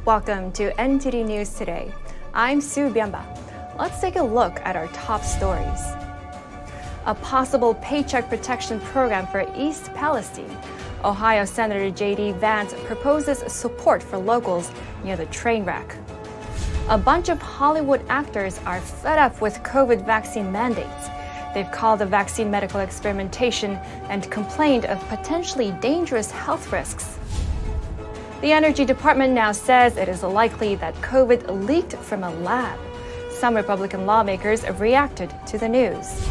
Welcome to NTD News Today. I'm Sue Byamba. Let's take a look at our top stories. A possible paycheck protection program for East Palestine. Ohio Senator J.D. Vance proposes support for locals near the train wreck. A bunch of Hollywood actors are fed up with COVID vaccine mandates. They've called the vaccine medical experimentation and complained of potentially dangerous health risks. The Energy Department now says it is likely that COVID leaked from a lab. Some Republican lawmakers reacted to the news.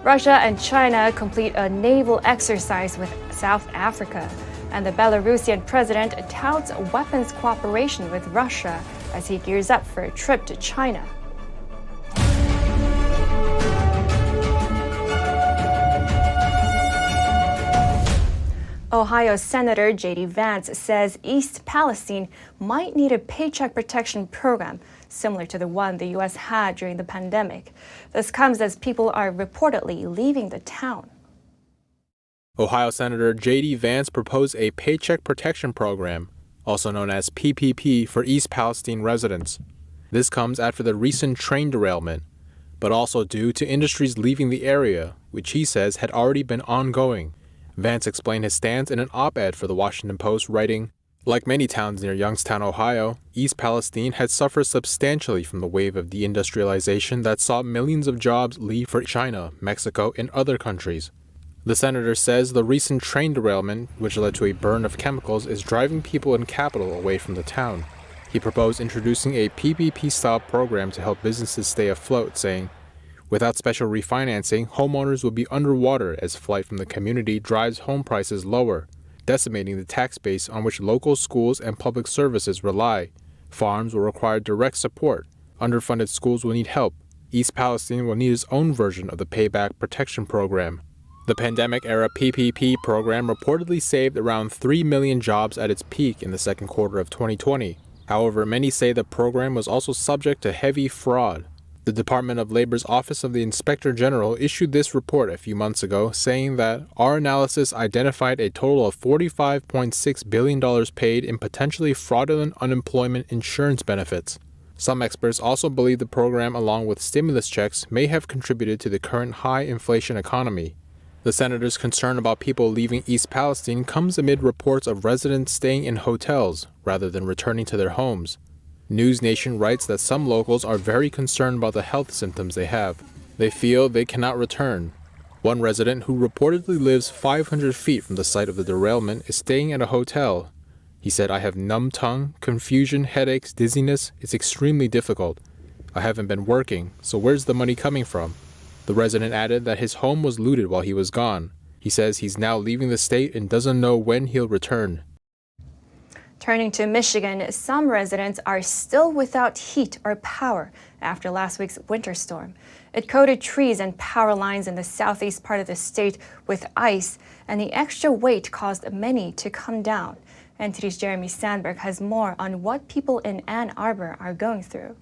Russia and China complete a naval exercise with South Africa, and the Belarusian president touts weapons cooperation with Russia as he gears up for a trip to China. Ohio Senator J.D. Vance says East Palestine might need a paycheck protection program similar to the one the U.S. had during the pandemic. This comes as people are reportedly leaving the town. Ohio Senator J.D. Vance proposed a Paycheck Protection Program, also known as PPP, for East Palestine residents. This comes after the recent train derailment, but also due to industries leaving the area, which he says had already been ongoing. Vance explained his stance in an op-ed for the Washington Post, writing, "Like many towns near Youngstown, Ohio, East Palestine had suffered substantially from the wave of deindustrialization that saw millions of jobs leave for China, Mexico, and other countries." The senator says the recent train derailment, which led to a burn of chemicals, is driving people and capital away from the town. He proposed introducing a PPP-style program to help businesses stay afloat, saying, "Without special refinancing, homeowners will be underwater as flight from the community drives home prices lower, decimating the tax base on which local schools and public services rely. Farms will require direct support. Underfunded schools will need help. East Palestine will need its own version of the Payback Protection Program." The pandemic-era PPP program reportedly saved around 3 million jobs at its peak in the second quarter of 2020. However, many say the program was also subject to heavy fraud. The Department of Labor's Office of the Inspector General issued this report a few months ago, saying that our analysis identified a total of $45.6 billion paid in potentially fraudulent unemployment insurance benefits. Some experts also believe the program, along with stimulus checks, may have contributed to the current high inflation economy. The senator's concern about people leaving East Palestine comes amid reports of residents staying in hotels rather than returning to their homes. News Nation writes that some locals are very concerned about the health symptoms they have. They feel they cannot return. One resident, who reportedly lives 500 feet from the site of the derailment, is staying at a hotel. He said, "I have numb tongue, confusion, headaches, dizziness. It's extremely difficult. I haven't been working, so where's the money coming from?" The resident added that his home was looted while he was gone. He says he's now leaving the state and doesn't know when he'll return. Turning to Michigan, some residents are still without heat or power after last week's winter storm. It coated trees and power lines in the southeast part of the state with ice, and the extra weight caused many to come down. NTD's Jeremy Sandberg has more on what people in Ann Arbor are going through.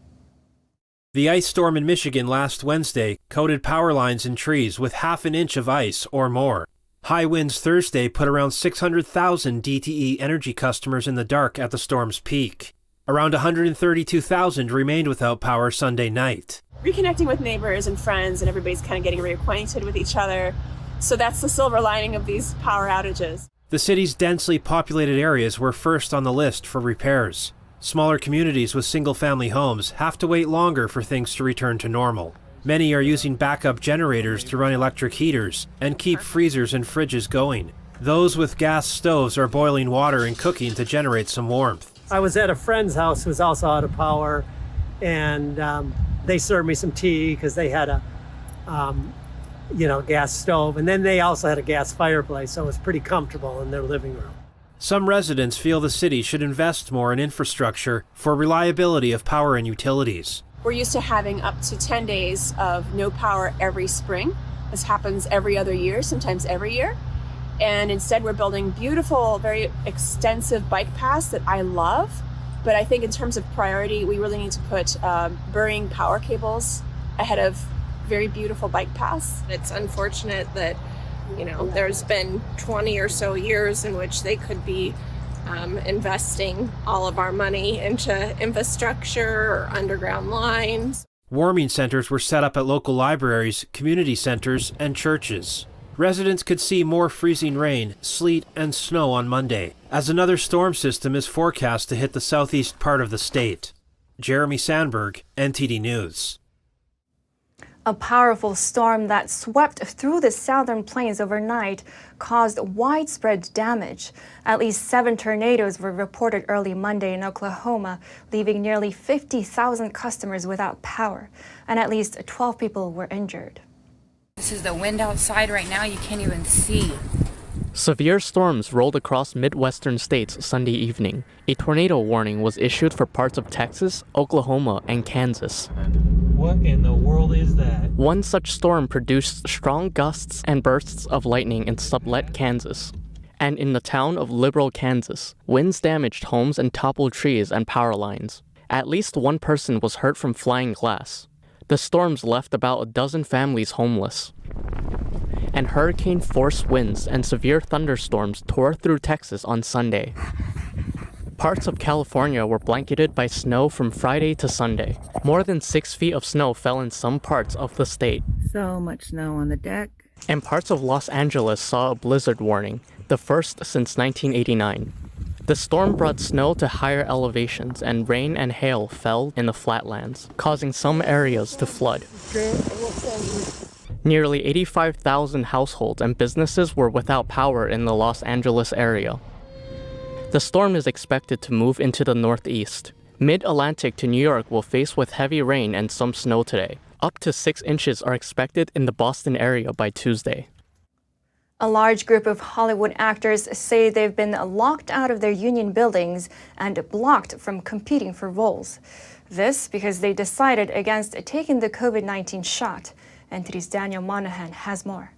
The ice storm in Michigan last Wednesday coated power lines and trees with half an inch of ice or more. High winds Thursday put around 600,000 DTE Energy customers in the dark at the storm's peak. Around 132,000 remained without power Sunday night. Reconnecting with neighbors and friends, and everybody's kind of getting reacquainted with each other. So that's the silver lining of these power outages. The city's densely populated areas were first on the list for repairs. Smaller communities with single-family homes have to wait longer for things to return to normal. Many are using backup generators to run electric heaters and keep freezers and fridges going. Those with gas stoves are boiling water and cooking to generate some warmth. I was at a friend's house who was also out of power, and they served me some tea because they had a gas stove, and then they also had a gas fireplace, so it was pretty comfortable in their living room. Some residents feel the city should invest more in infrastructure for reliability of power and utilities. We're used to having up to 10 days of no power every spring. This happens every other year, sometimes every year. And instead we're building beautiful, very extensive bike paths that I love. But I think in terms of priority, we really need to put burying power cables ahead of very beautiful bike paths. It's unfortunate that, there's been 20 or so years in which they could be investing all of our money into infrastructure or underground lines. Warming centers were set up at local libraries, community centers, and churches. Residents could see more freezing rain, sleet, and snow on Monday, as another storm system is forecast to hit the southeast part of the state. Jeremy Sandberg, NTD News. A powerful storm that swept through the southern plains overnight caused widespread damage. At least 7 tornadoes were reported early Monday in Oklahoma, leaving nearly 50,000 customers without power, and at least 12 people were injured. This is the wind outside right now, you can't even see. Severe storms rolled across Midwestern states Sunday evening. A tornado warning was issued for parts of Texas, Oklahoma, and Kansas. What in the world is that? One such storm produced strong gusts and bursts of lightning in Sublette, Kansas. And in the town of Liberal, Kansas, winds damaged homes and toppled trees and power lines. At least one person was hurt from flying glass. The storms left about a dozen families homeless. And hurricane-force winds and severe thunderstorms tore through Texas on Sunday. Parts of California were blanketed by snow from Friday to Sunday. More than 6 feet of snow fell in some parts of the state. So much snow on the deck. And parts of Los Angeles saw a blizzard warning, the first since 1989. The storm brought snow to higher elevations, and rain and hail fell in the flatlands, causing some areas to flood. Nearly 85,000 households and businesses were without power in the Los Angeles area. The storm is expected to move into the northeast. Mid-Atlantic to New York will face with heavy rain and some snow today. Up to 6 inches are expected in the Boston area by Tuesday. A large group of Hollywood actors say they've been locked out of their union buildings and blocked from competing for roles. This because they decided against taking the COVID-19 shot. NTD's Daniel Monahan has more.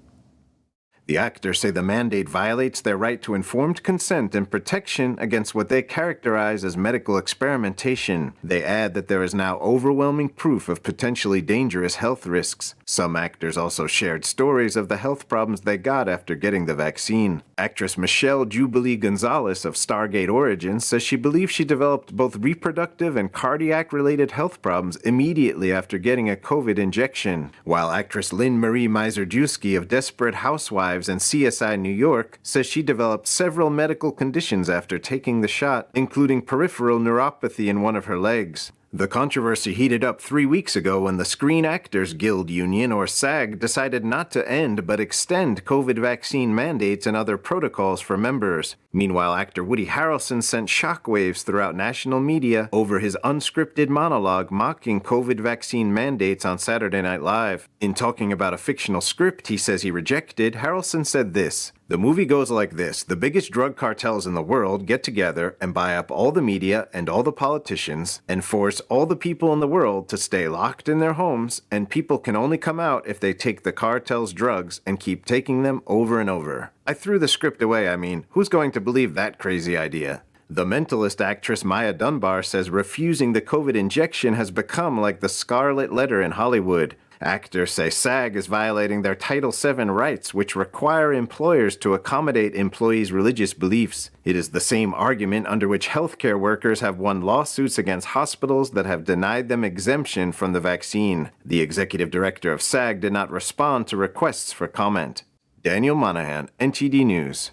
The actors say the mandate violates their right to informed consent and protection against what they characterize as medical experimentation. They add that there is now overwhelming proof of potentially dangerous health risks. Some actors also shared stories of the health problems they got after getting the vaccine. Actress Michelle Jubilee Gonzalez of Stargate Origins says she believes she developed both reproductive and cardiac-related health problems immediately after getting a COVID injection, while actress Lynn Marie Mizerjewski of Desperate Housewives and CSI New York says she developed several medical conditions after taking the shot, including peripheral neuropathy in one of her legs. The controversy heated up 3 weeks ago when the Screen Actors Guild Union, or SAG, decided not to end but extend COVID vaccine mandates and other protocols for members. Meanwhile, actor Woody Harrelson sent shockwaves throughout national media over his unscripted monologue mocking COVID vaccine mandates on Saturday Night Live. In talking about a fictional script he says he rejected, Harrelson said this: "The movie goes like this. The biggest drug cartels in the world get together and buy up all the media and all the politicians and force all the people in the world to stay locked in their homes, and people can only come out if they take the cartel's drugs and keep taking them over and over." I threw the script away. Who's going to believe that crazy idea? The Mentalist actress Maya Dunbar says refusing the COVID injection has become like the scarlet letter in Hollywood. Actors say SAG is violating their Title VII rights, which require employers to accommodate employees' religious beliefs. It is the same argument under which healthcare workers have won lawsuits against hospitals that have denied them exemption from the vaccine. The executive director of SAG did not respond to requests for comment. Daniel Monahan, NTD News.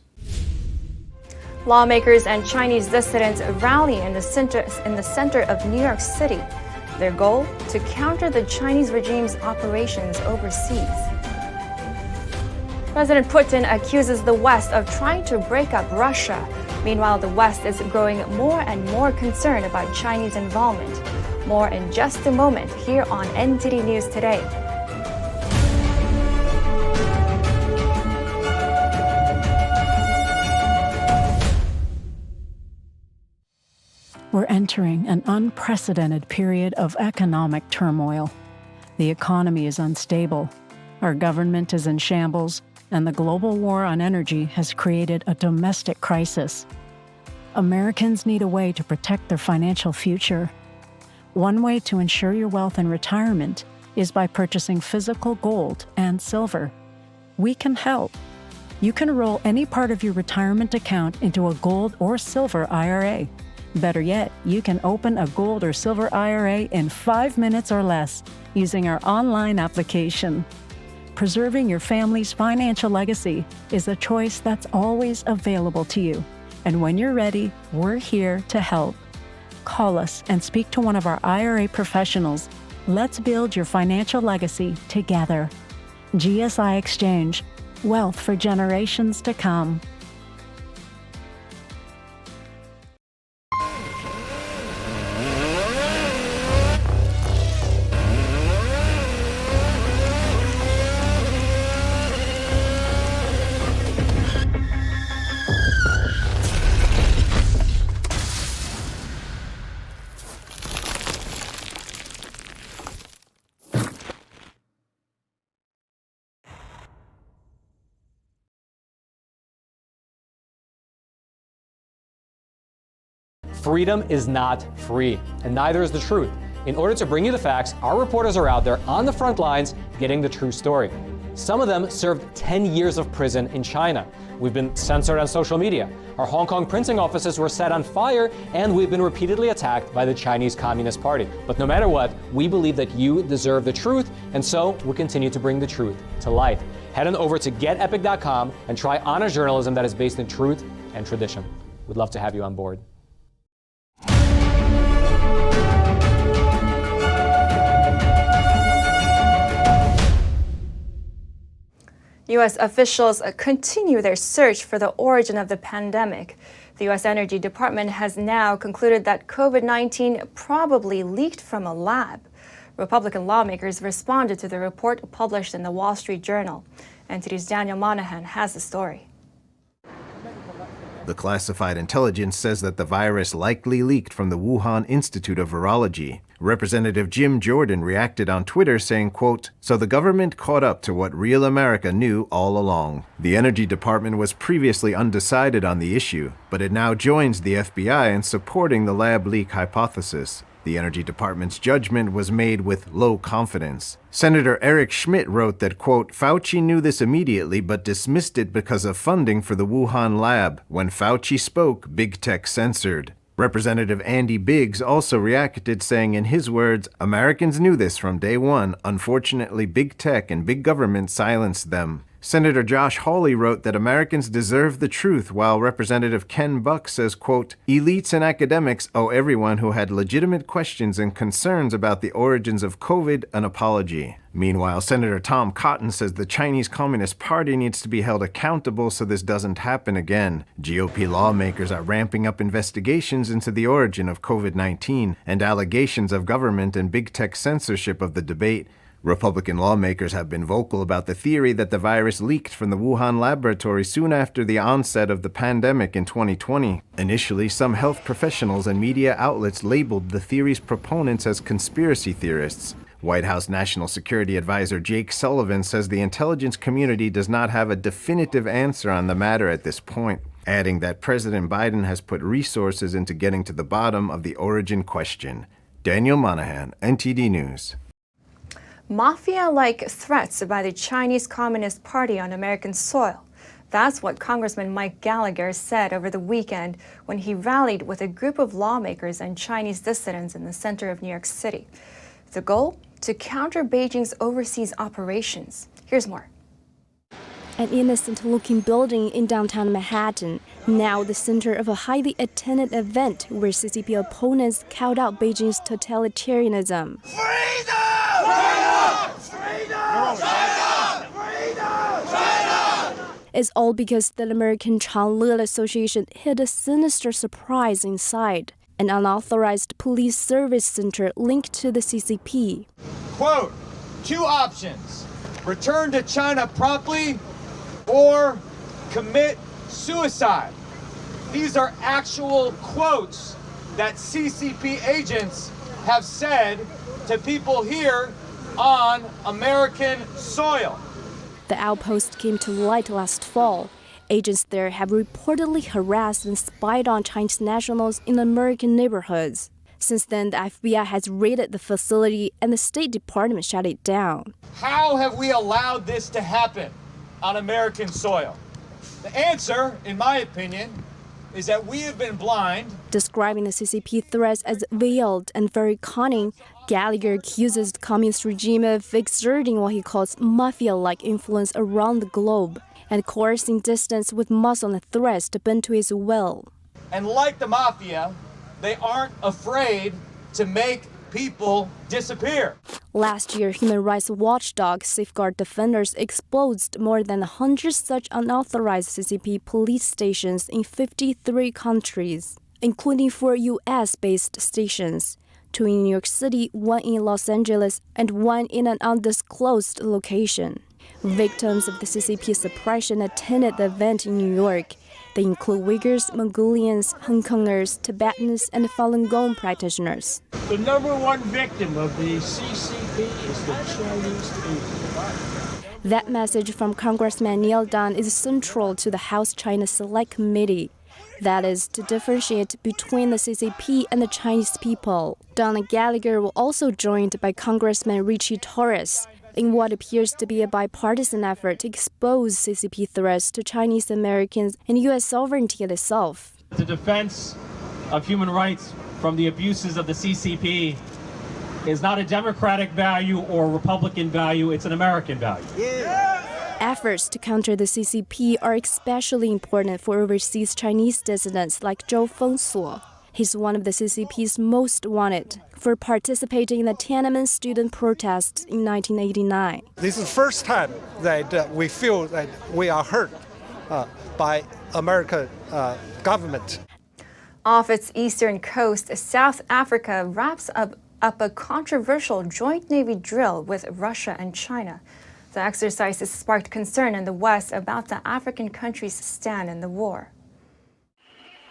Lawmakers and Chinese dissidents rally in the center of New York City. Their goal? To counter the Chinese regime's operations overseas. President Putin accuses the West of trying to break up Russia. Meanwhile, the West is growing more and more concerned about Chinese involvement. More in just a moment here on NTD News Today. We're entering an unprecedented period of economic turmoil. The economy is unstable, our government is in shambles, and the global war on energy has created a domestic crisis. Americans need a way to protect their financial future. One way to ensure your wealth in retirement is by purchasing physical gold and silver. We can help. You can roll any part of your retirement account into a gold or silver IRA. Better yet, you can open a gold or silver IRA in 5 minutes or less using our online application. Preserving your family's financial legacy is a choice that's always available to you. And when you're ready, we're here to help. Call us and speak to one of our IRA professionals. Let's build your financial legacy together. GSI Exchange, wealth for generations to come. Freedom is not free, and neither is the truth. In order to bring you the facts, our reporters are out there on the front lines getting the true story. Some of them served 10 years of prison in China. We've been censored on social media. Our Hong Kong printing offices were set on fire, and we've been repeatedly attacked by the Chinese Communist Party. But no matter what, we believe that you deserve the truth, and so we'll continue to bring the truth to light. Head on over to getepic.com and try honest journalism that is based in truth and tradition. We'd love to have you on board. U.S. officials continue their search for the origin of the pandemic. The U.S. Energy Department has now concluded that COVID-19 probably leaked from a lab. Republican lawmakers responded to the report published in the Wall Street Journal. NTD's Daniel Monahan has the story. The classified intelligence says that the virus likely leaked from the Wuhan Institute of Virology. Representative Jim Jordan reacted on Twitter saying, quote, "So the government caught up to what real America knew all along." The Energy Department was previously undecided on the issue, but it now joins the FBI in supporting the lab leak hypothesis. The Energy Department's judgment was made with low confidence. Senator Eric Schmidt wrote that, quote, "Fauci knew this immediately but dismissed it because of funding for the Wuhan lab. When Fauci spoke, big tech censored." Representative Andy Biggs also reacted, saying in his words, "Americans knew this from day one. Unfortunately, big tech and big government silenced them." Senator Josh Hawley wrote that Americans deserve the truth, while Representative Ken Buck says, quote, "Elites and academics owe everyone who had legitimate questions and concerns about the origins of COVID an apology." Meanwhile, Senator Tom Cotton says the Chinese Communist Party needs to be held accountable so this doesn't happen again. GOP lawmakers are ramping up investigations into the origin of COVID-19 and allegations of government and big tech censorship of the debate. Republican lawmakers have been vocal about the theory that the virus leaked from the Wuhan laboratory soon after the onset of the pandemic in 2020. Initially, some health professionals and media outlets labeled the theory's proponents as conspiracy theorists. White House National Security Advisor Jake Sullivan says the intelligence community does not have a definitive answer on the matter at this point, adding that President Biden has put resources into getting to the bottom of the origin question. Daniel Monahan, NTD News. Mafia-like threats by the Chinese Communist Party on American soil. That's what Congressman Mike Gallagher said over the weekend when he rallied with a group of lawmakers and Chinese dissidents in the center of New York City. The goal? To counter Beijing's overseas operations. Here's more. An innocent-looking building in downtown Manhattan, now the center of a highly attended event where CCP opponents called out Beijing's totalitarianism. Freedom! It's all because the American Changle Association hid a sinister surprise inside, an unauthorized police service center linked to the CCP. Quote, 2 options, return to China promptly or commit suicide. These are actual quotes that CCP agents have said to people here on American soil. The outpost came to light last fall. Agents there have reportedly harassed and spied on Chinese nationals in American neighborhoods. Since then, the FBI has raided the facility and the State Department shut it down. How have we allowed this to happen on American soil? The answer, in my opinion, is that we have been blind. Describing the CCP threats as veiled and very cunning, Gallagher accuses the communist regime of exerting what he calls mafia-like influence around the globe and coercing distance with Muslim threats to bend to his will. And like the mafia, they aren't afraid to make people disappear. Last year, human rights watchdog Safeguard Defenders exposed more than 100 such unauthorized CCP police stations in 53 countries, including 4 U.S.-based stations, 2 in New York City, 1 in Los Angeles, and 1 in an undisclosed location. Victims of the CCP suppression attended the event in New York. They include Uyghurs, Mongolians, Hong Kongers, Tibetans, and Falun Gong practitioners. The number one victim of the CCP is the Chinese people. That message from Congressman Neil Dunn is central to the House China Select Committee. That is, to differentiate between the CCP and the Chinese people. Dunn and Gallagher were also joined by Congressman Richie Torres in what appears to be a bipartisan effort to expose CCP threats to Chinese Americans and U.S. sovereignty itself. The defense of human rights from the abuses of the CCP is not a Democratic value or Republican value, it's an American value. Efforts to counter the CCP are especially important for overseas Chinese dissidents like Zhou Fengsuo. He's one of the CCP's most wanted for participating in the Tiananmen student protests in 1989. This is the first time that we feel that we are hurt by American government. Off its eastern coast, South Africa wraps up a controversial joint Navy drill with Russia and China. The exercises sparked concern in the West about the African country's stand in the war.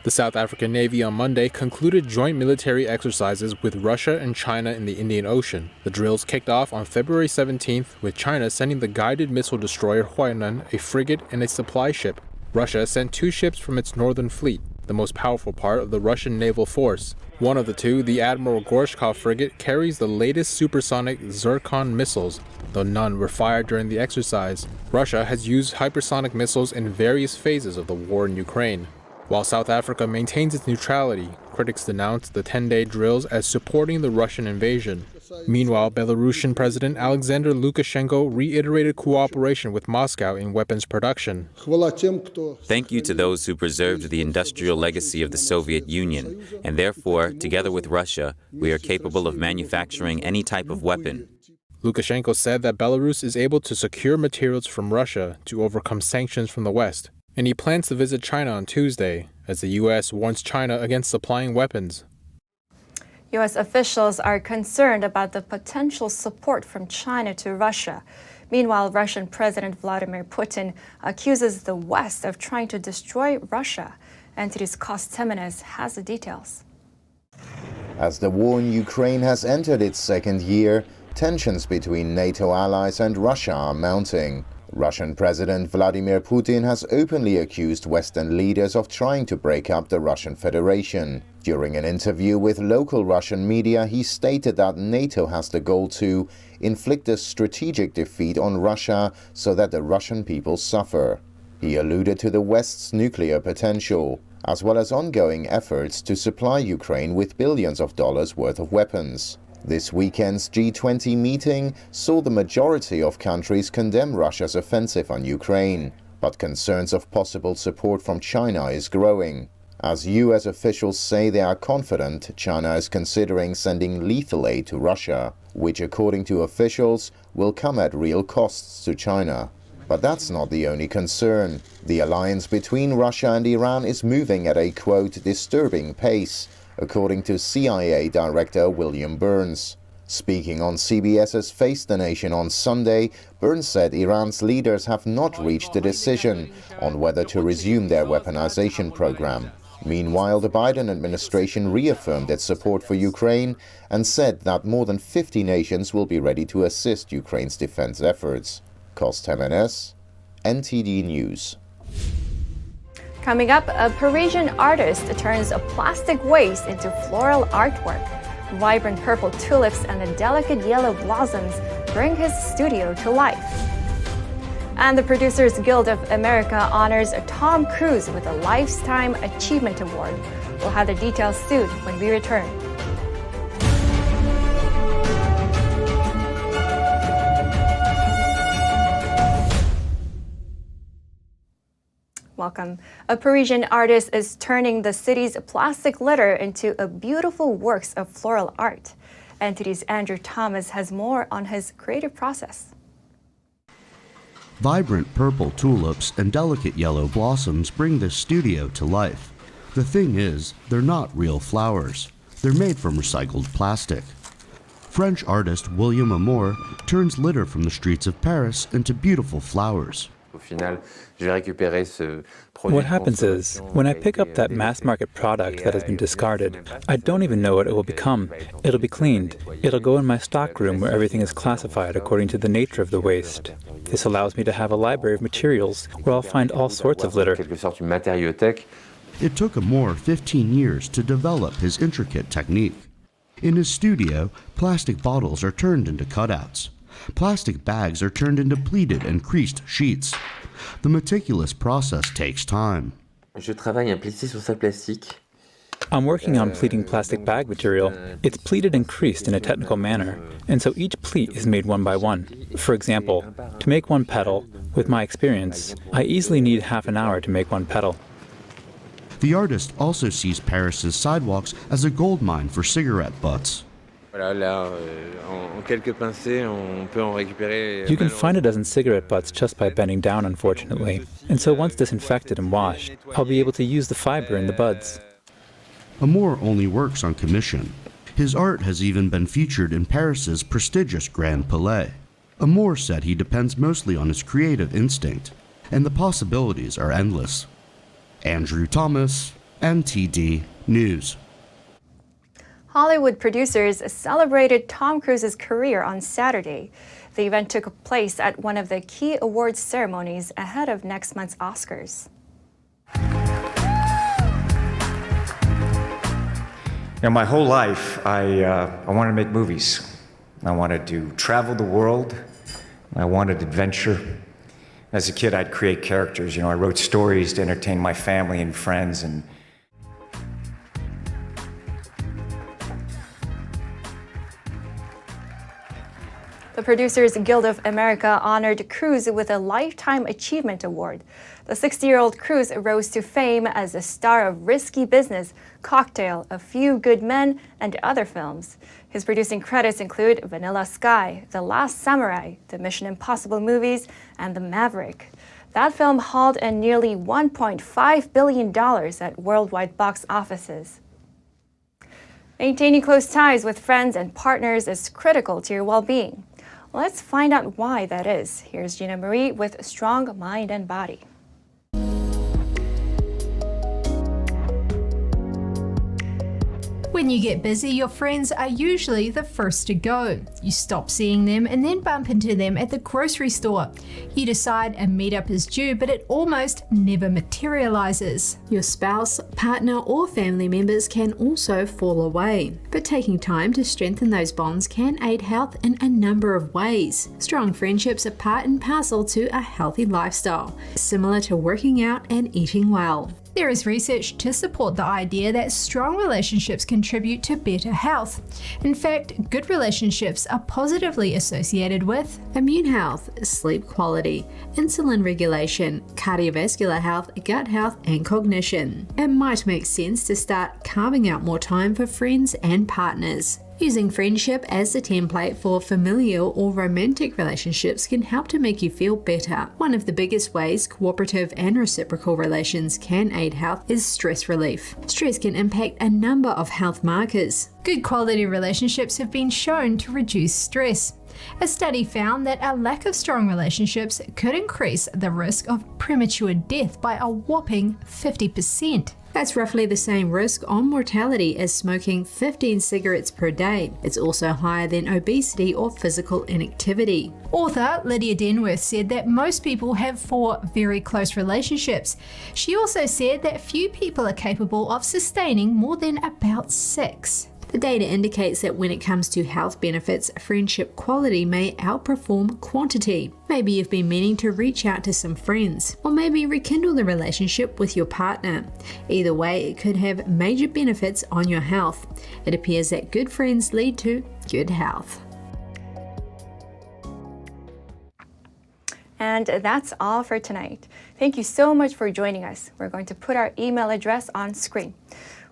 The South African Navy on Monday concluded joint military exercises with Russia and China in the Indian Ocean. The drills kicked off on February 17th, with China sending the guided missile destroyer Huainan, a frigate, and a supply ship. Russia sent 2 ships from its northern fleet, the most powerful part of the Russian naval force. One of the 2, the Admiral Gorshkov frigate, carries the latest supersonic Zircon missiles, though none were fired during the exercise. Russia has used hypersonic missiles in various phases of the war in Ukraine. While South Africa maintains its neutrality, critics denounced the 10-day drills as supporting the Russian invasion. Meanwhile, Belarusian President Alexander Lukashenko reiterated cooperation with Moscow in weapons production. Thank you to those who preserved the industrial legacy of the Soviet Union, and therefore, together with Russia, we are capable of manufacturing any type of weapon. Lukashenko said that Belarus is able to secure materials from Russia to overcome sanctions from the West, and he plans to visit China on Tuesday, as the U.S. warns China against supplying weapons. U.S. officials are concerned about the potential support from China to Russia. Meanwhile, Russian President Vladimir Putin accuses the West of trying to destroy Russia. NTD's Kos Temenes has the details. As the war in Ukraine has entered its second year, tensions between NATO allies and Russia are mounting. Russian President Vladimir Putin has openly accused Western leaders of trying to break up the Russian Federation. During an interview with local Russian media, he stated that NATO has the goal to inflict a strategic defeat on Russia so that the Russian people suffer. He alluded to the West's nuclear potential, as well as ongoing efforts to supply Ukraine with billions of dollars worth of weapons. This weekend's G20 meeting saw the majority of countries condemn Russia's offensive on Ukraine, but concerns of possible support from China is growing. As U.S. officials say they are confident China is considering sending lethal aid to Russia, which according to officials will come at real costs to China. But that's not the only concern. The alliance between Russia and Iran is moving at a, quote, disturbing pace, according to CIA Director William Burns. Speaking on CBS's Face the Nation on Sunday, Burns said Iran's leaders have not reached a decision on whether to resume their weaponization program. Meanwhile, the Biden administration reaffirmed its support for Ukraine and said that more than 50 nations will be ready to assist Ukraine's defense efforts. Kos Temenes, NTD News. Coming up, a Parisian artist turns a plastic waste into floral artwork. Vibrant purple tulips and the delicate yellow blossoms bring his studio to life. And the Producers Guild of America honors Tom Cruise with a Lifetime Achievement Award. We'll have the details soon when we return. Welcome. A Parisian artist is turning the city's plastic litter into a beautiful works of floral art. NTD's Andrew Thomas has more on his creative process. Vibrant purple tulips and delicate yellow blossoms bring this studio to life. The thing is, they're not real flowers. They're made from recycled plastic. French artist William Amour turns litter from the streets of Paris into beautiful flowers. What happens is, when I pick up that mass-market product that has been discarded, I don't even know what it will become. It'll be cleaned. It'll go in my stockroom where everything is classified according to the nature of the waste. This allows me to have a library of materials where I'll find all sorts of litter. It took Amour 15 years to develop his intricate technique. In his studio, plastic bottles are turned into cutouts. Plastic bags are turned into pleated and creased sheets. The meticulous process takes time. I'm working on pleating plastic bag material. It's pleated and creased in a technical manner, and so each pleat is made one by one. For example, to make one petal, with my experience, I easily need half an hour to make one petal. The artist also sees Paris's sidewalks as a gold mine for cigarette butts. You can find a dozen cigarette butts just by bending down, unfortunately. And so once disinfected and washed, I'll be able to use the fiber in the buds. Amour only works on commission. His art has even been featured in Paris's prestigious Grand Palais. Amour said he depends mostly on his creative instinct, and the possibilities are endless. Andrew Thomas, NTD News. Hollywood producers celebrated Tom Cruise's career on Saturday. The event took place at one of the key awards ceremonies ahead of next month's Oscars. My whole life, I wanted to make movies. I wanted to travel the world. I wanted adventure. As a kid, I'd create characters. I wrote stories to entertain my family and friends, and The Producers Guild of America honored Cruise with a Lifetime Achievement Award. The 60-year-old Cruise rose to fame as the star of Risky Business, Cocktail, A Few Good Men, and other films. His producing credits include Vanilla Sky, The Last Samurai, the Mission Impossible movies, and The Maverick. That film hauled in nearly $1.5 billion at worldwide box offices. Maintaining close ties with friends and partners is critical to your well-being. Let's find out why that is. Here's Gina Marie with Strong Mind and Body. When you get busy, your friends are usually the first to go. You stop seeing them and then bump into them at the grocery store. You decide a meetup is due, but it almost never materializes. Your spouse, partner, or family members can also fall away. But taking time to strengthen those bonds can aid health in a number of ways. Strong friendships are part and parcel to a healthy lifestyle, similar to working out and eating well. There is research to support the idea that strong relationships contribute to better health. In fact, good relationships are positively associated with immune health, sleep quality, insulin regulation, cardiovascular health, gut health, and cognition. It might make sense to start carving out more time for friends and partners. Using friendship as the template for familial or romantic relationships can help to make you feel better. One of the biggest ways cooperative and reciprocal relations can aid health is stress relief. Stress can impact a number of health markers. Good quality relationships have been shown to reduce stress. A study found that a lack of strong relationships could increase the risk of premature death by a whopping 50%. That's roughly the same risk on mortality as smoking 15 cigarettes per day. It's also higher than obesity or physical inactivity. Author Lydia Denworth said that most people have 4 very close relationships. She also said that few people are capable of sustaining more than about 6. The data indicates that when it comes to health benefits, friendship quality may outperform quantity. Maybe you've been meaning to reach out to some friends, or maybe rekindle the relationship with your partner. Either way, it could have major benefits on your health. It appears that good friends lead to good health. And that's all for tonight. Thank you so much for joining us. We're going to put our email address on screen.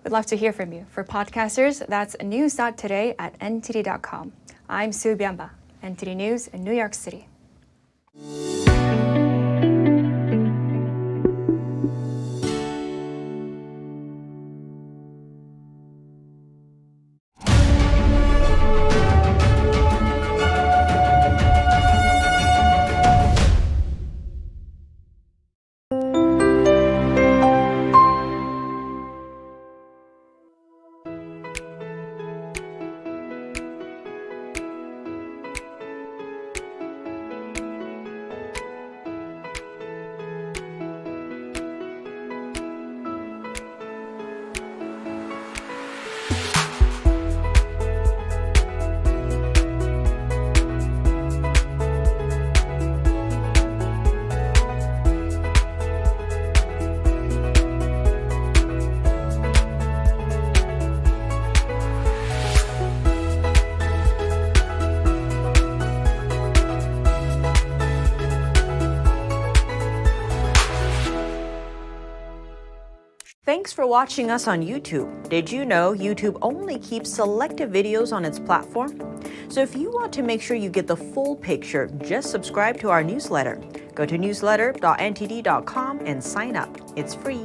We'd love to hear from you. For podcasters, that's news.today@ntd.com. I'm Sue Byamba, NTD News in New York City. Thanks for watching us on YouTube. Did you know YouTube only keeps selective videos on its platform? So if you want to make sure you get the full picture, just subscribe to our newsletter. Go to newsletter.ntd.com and sign up. It's free.